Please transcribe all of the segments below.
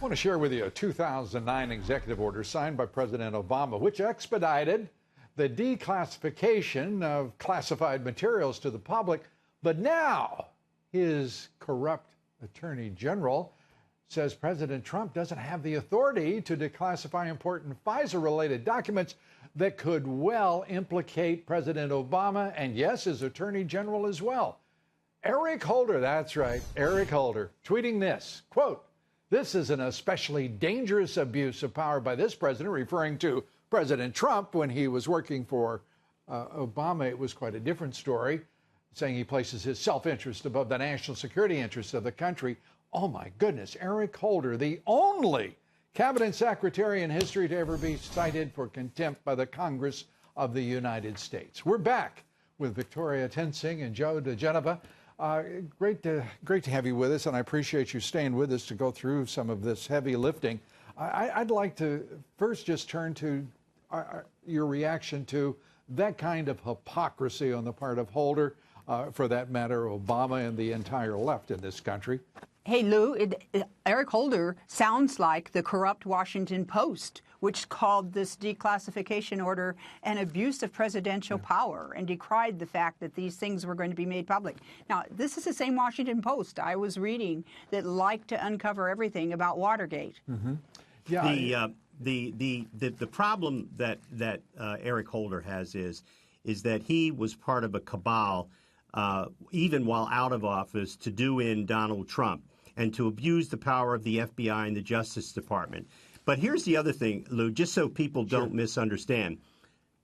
I want to share with you a 2009 executive order signed by President Obama, which expedited the declassification of classified materials to the public. But now his corrupt attorney general says President Trump doesn't have the authority to declassify important FISA-related documents that could well implicate President Obama and, yes, his attorney general as well. Eric Holder, that's right, Eric Holder, tweeting this, quote, "This is an especially dangerous abuse of power by this president," referring to President Trump. When he was working for Obama, it was quite a different story, saying he places his self-interest above the national security interests of the country. Oh, my goodness, Eric Holder, the only cabinet secretary in history to ever be cited for contempt by the Congress of the United States. We're back with Victoria Toensing and Joe DiGenova. Great to have you with us, and I appreciate you staying with us to go through some of this heavy lifting. I'd like to first just turn to your reaction to that kind of hypocrisy on the part of Holder, for that matter, Obama and the entire left in this country. Hey, Lou, Eric Holder sounds like the corrupt Washington Post, which called this declassification order an abuse of presidential power and decried the fact that these things were going to be made public. Now, this is the same Washington Post I was reading that liked to uncover everything about Watergate. Mm-hmm. Yeah. The problem that Eric Holder has is that he was part of a cabal, even while out of office, to do in Donald Trump and to abuse the power of the FBI and the Justice Department. But here's the other thing, Lou, just so people don't misunderstand.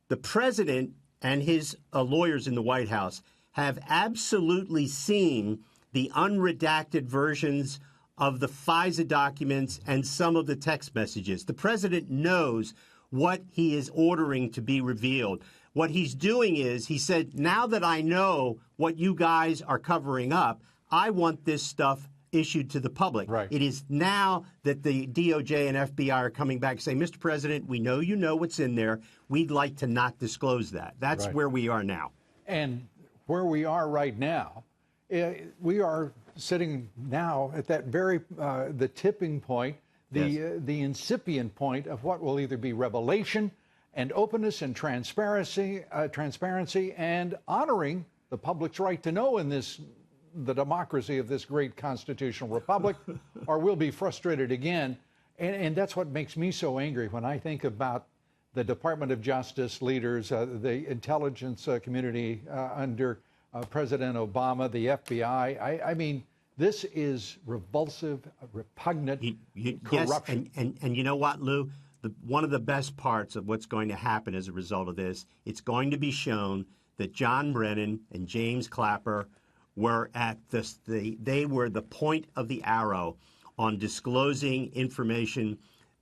The president and his lawyers in the White House have absolutely seen the unredacted versions of the FISA documents and some of the text messages. The president knows what he is ordering to be revealed. What he's doing is, he said, now that I know what you guys are covering up, I want this stuff issued to the public. Right. It is now that the DOJ and FBI are coming back and saying, Mr. President, we know you know what's in there. We'd like to not disclose that. That's where we are now. And where we are right now, we are sitting now at that very, the tipping point, the incipient point of what will either be revelation and openness and transparency and honoring the public's right to know in the democracy of this great constitutional republic, or we'll be frustrated again. And that's what makes me so angry when I think about the Department of Justice leaders, the intelligence community under President Obama, the FBI. I mean, this is revulsive, repugnant corruption. Yes, and you know what, Lou? One of the best parts of what's going to happen as a result of this, it's going to be shown that John Brennan and James Clapper were at they were the point of the arrow on disclosing information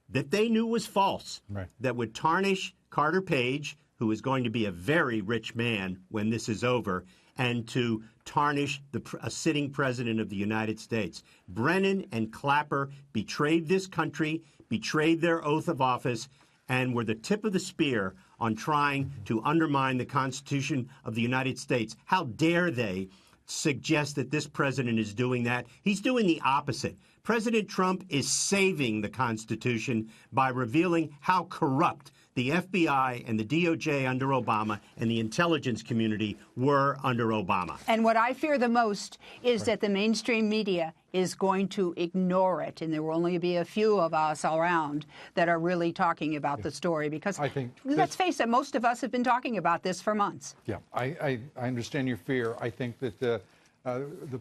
that they knew was false, that would tarnish Carter Page, who is going to be a very rich man when this is over, and to tarnish a sitting president of the United States. Brennan and Clapper betrayed this country, betrayed their oath of office, and were the tip of the spear on trying to undermine the Constitution of the United States. How dare they suggest that this president is doing that? He's doing the opposite. President Trump is saving the Constitution by revealing how corrupt the FBI and the DOJ under Obama and the intelligence community were under Obama. And what I fear the most is that the mainstream media is going to ignore it, and there will only be a few of us around that are really talking about the story, because I think let's face it, most of us have been talking about this for months. Yeah, I understand your fear. I think that the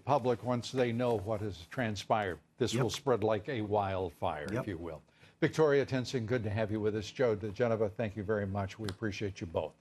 public, once they know what has transpired, this will spread like a wildfire, if you will. Victoria Toensing, good to have you with us. Joe DiGenova, thank you very much. We appreciate you both.